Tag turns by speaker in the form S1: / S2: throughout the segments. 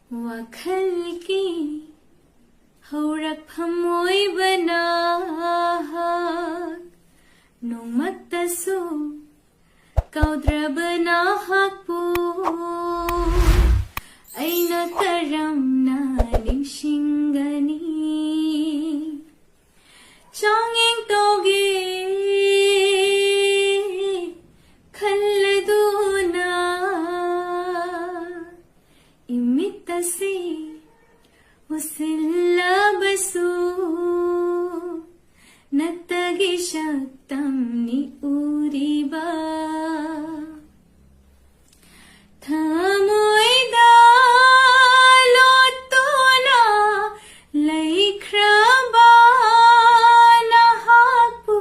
S1: ꯋꯥꯈꯜꯒꯤ ꯍꯧꯔꯛꯐꯝ ꯑꯣꯏꯕꯅ ꯅꯣꯡꯃꯇꯁꯨ ꯀꯥꯎꯗ꯭ꯔꯕꯅ ꯍꯥꯛꯄꯨ ꯑꯩꯅ ꯀꯔꯝꯅ ꯅꯤꯡꯁꯤꯡꯒꯅꯤ ꯆꯥꯡꯌꯦꯡ ꯇꯧꯒꯦ ꯈꯜꯂꯗꯨꯅ ꯏꯃꯤꯠ ꯑꯁꯤ ꯎꯁꯤꯜꯂꯕꯁꯨ ꯅꯠꯇꯒꯤ ꯁꯛꯇꯝꯅꯤ ꯎꯔꯤꯕ ꯊꯃꯣꯏꯗ ꯂꯣꯠꯇꯨꯅ ꯂꯩꯈ꯭ꯔꯕ ꯅꯍꯥꯛꯄꯨ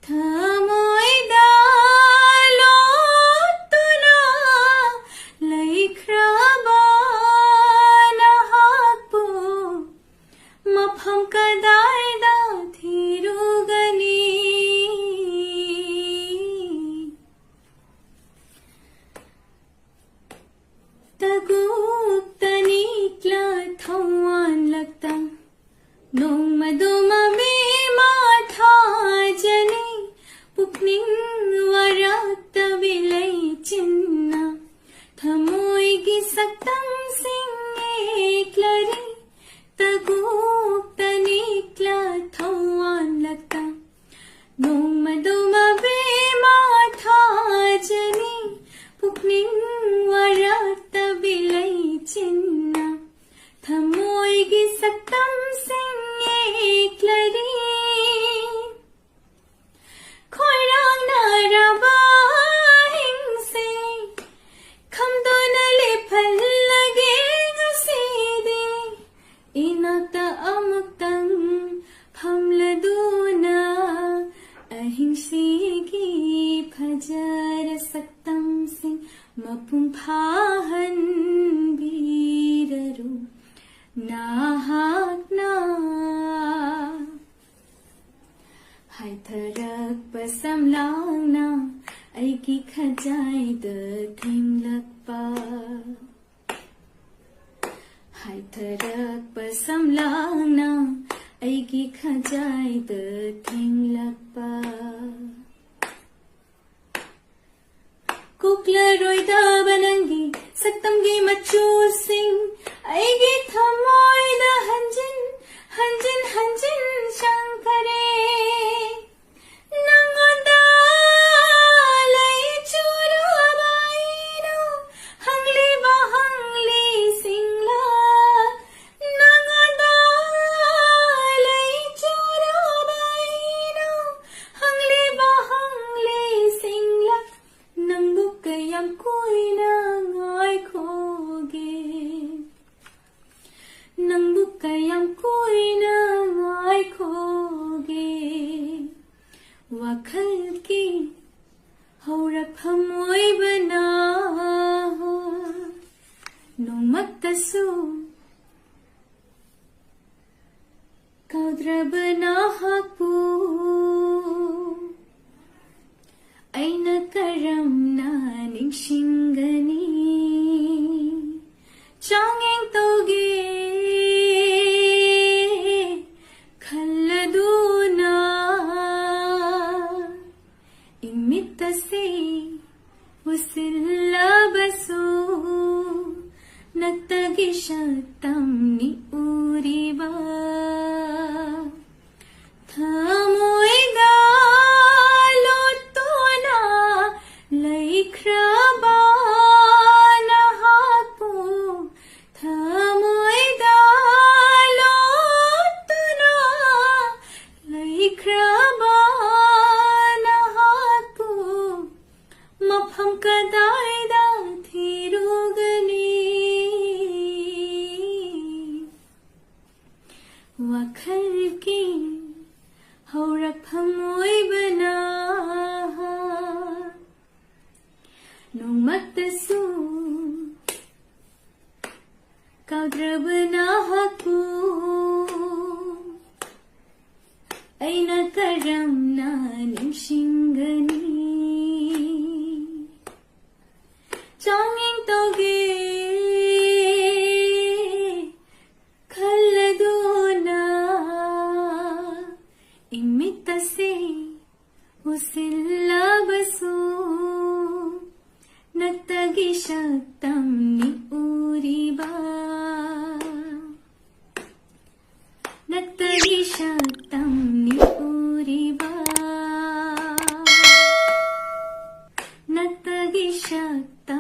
S1: ꯊꯃꯣꯏꯗ ꯂꯣꯠꯇꯨꯅ ꯂꯩꯈ꯭ꯔꯕ ꯅꯍꯥꯛꯄꯨ ꯃꯐꯝ ꯀꯗꯥꯏꯗ ꯊꯤꯔꯨꯒꯅꯤ ꯇꯒꯨꯛꯇꯅꯤꯛꯂ ꯊꯧꯋꯥꯟꯂꯛꯇꯪ ꯅꯣꯡꯃꯗꯨ ꯃꯃꯤꯃ ꯊꯥꯖꯅꯤ ꯄꯨꯛꯅꯤꯡ ꯋꯥꯔꯛꯇꯕꯤ ꯂꯩꯆꯤꯟꯅ ꯊꯃꯣꯏꯒꯤ ꯁꯛꯇꯝꯁꯤꯡ ꯌꯦꯛꯂꯔꯤ ꯇꯒꯨꯛꯇꯅꯤꯛꯂ ꯊꯧꯋꯥꯟꯂꯛꯇꯪ ꯅꯣꯡꯃꯗꯨ ꯃꯃꯤꯃ ꯊꯥꯖꯅꯤ ꯄꯨꯛꯅꯤꯡ ꯋꯥꯔꯛꯇꯕꯤ ꯂꯩꯆꯤꯟꯅ ꯊꯃꯣꯏꯒꯤ ꯁꯛꯇꯝꯁꯤꯡ ꯌꯦꯛꯂꯔꯤ ꯈꯣꯏꯔꯥꯡꯅꯔꯕ ꯍꯤꯡꯁꯦ ꯈꯝꯗꯨꯅ ꯂꯦꯞꯍꯜꯂꯒꯦ ꯉꯁꯤꯗꯤ ꯏꯅꯥꯛꯇ ꯑꯃꯨꯛꯇꯪ ꯐꯝꯂꯗꯨꯅ ꯑꯍꯤꯡꯁꯤꯒꯤ ꯐꯖꯔ ꯁꯛꯇꯝꯁꯤꯡ ꯃꯄꯨꯡ ꯐꯥꯍꯟꯕꯤꯔꯔꯨ ꯅꯍꯥꯛꯅ ꯍꯥꯏꯊꯔꯛꯄ ꯁꯝꯂꯥꯡꯅ ꯑꯩꯒꯤ ꯈꯖꯥꯏꯗ ꯊꯦꯡꯂꯛꯄ ꯍꯥꯏꯊꯔꯛꯄ ꯁꯝꯂꯥꯡꯅ ꯑꯩꯒꯤ ꯈꯖꯥꯏꯗ ꯊꯦꯡꯂꯛꯄ ꯀꯨꯛꯂꯔꯣꯏꯗꯕ ꯅꯪꯒꯤ ꯁꯛꯇꯝꯒꯤ ꯃꯆꯨꯁꯤꯡ ꯑꯩꯒꯤ ꯊꯃꯣꯏꯗ ꯍꯟꯖꯤꯟ ꯍꯟꯖꯤꯟ ꯍꯟꯖꯤꯟ ꯆꯪꯈꯔꯦ ꯅꯪꯉꯣꯟꯗ ꯂꯩꯆꯨꯔꯕ ꯑꯩꯅ ꯍꯪꯂꯤꯕ ꯍꯪꯂꯤꯁꯤꯡꯂ ꯅꯪꯉꯣꯟꯗ ꯂꯩꯆꯨꯔꯕ ꯑꯩꯅ ꯍꯪꯂꯤꯕ ꯍꯪꯂꯤꯁꯤꯡꯂ ꯅꯪꯕꯨ ꯀꯌꯥꯝ ꯀꯨꯏꯅ ꯉꯥꯏꯈꯣꯒꯦ ꯅꯪꯕꯨ ꯀꯌꯥꯝ ꯀꯨꯏꯅ ꯉꯥꯏꯈꯣꯒꯦ ꯋꯥꯈꯜꯒꯤ ꯍꯧꯔꯛꯐꯝ ꯑꯣꯏꯕꯅ ꯅꯣꯡꯃꯇꯁꯨ ꯀꯥꯎꯗ꯭ꯔꯕꯅ ꯍꯥꯛꯄꯨ ꯑꯩꯅ ꯀꯔꯝꯅ ꯅꯤꯡꯁꯤꯡꯒꯅꯤ ꯆꯥꯡꯌꯦꯡ ꯇꯧꯒꯦ ꯈꯜꯂꯗꯨꯅ ꯏꯃꯤꯠ ꯑꯁꯤ ꯎꯁꯤꯜꯂꯕꯁꯨ ꯅꯠꯇꯒꯤ ꯁꯛꯇꯝꯅꯤ ꯎꯔꯤꯕ ꯊꯃꯣꯏꯗ ꯂꯣꯠꯇꯨꯅ ꯂꯩꯈ꯭ꯔꯕ ꯅꯍꯥꯛꯄꯨ ꯊꯃꯣꯏꯗ ꯂꯣꯠꯇꯨꯅ ꯂꯩꯈ꯭ꯔꯕ ꯅꯍꯥꯛꯄꯨ ꯃꯐꯝ ꯀꯗꯥꯏꯗ ꯊꯤꯔꯨꯒꯅꯤ ꯋꯥꯈꯜꯒꯤ ꯍꯧꯔꯛꯐꯝ ꯑꯣꯏꯕꯅ ꯅꯣꯡꯃꯇꯁꯨ ꯀꯥꯎꯗ꯭ꯔꯕꯅ ꯍꯥꯛꯄꯨ ꯑꯩꯅ ꯀꯔꯝꯅ ꯅꯤꯡꯁꯤꯡꯒꯅꯤ ꯆꯥꯡꯌꯦꯡ ꯇꯧꯒꯦ ಉಸಿಲ್ಲ ಬಸು ನತ್ತಗಿ ಶಕ್ತಂ ನಿ ಊರಿಬಾ ನತ್ತಗಿ ಶಕ್ತಂ ನಿ ಊರಿಬಾ ನತ್ತಗಿ ಶಕ್ತಂ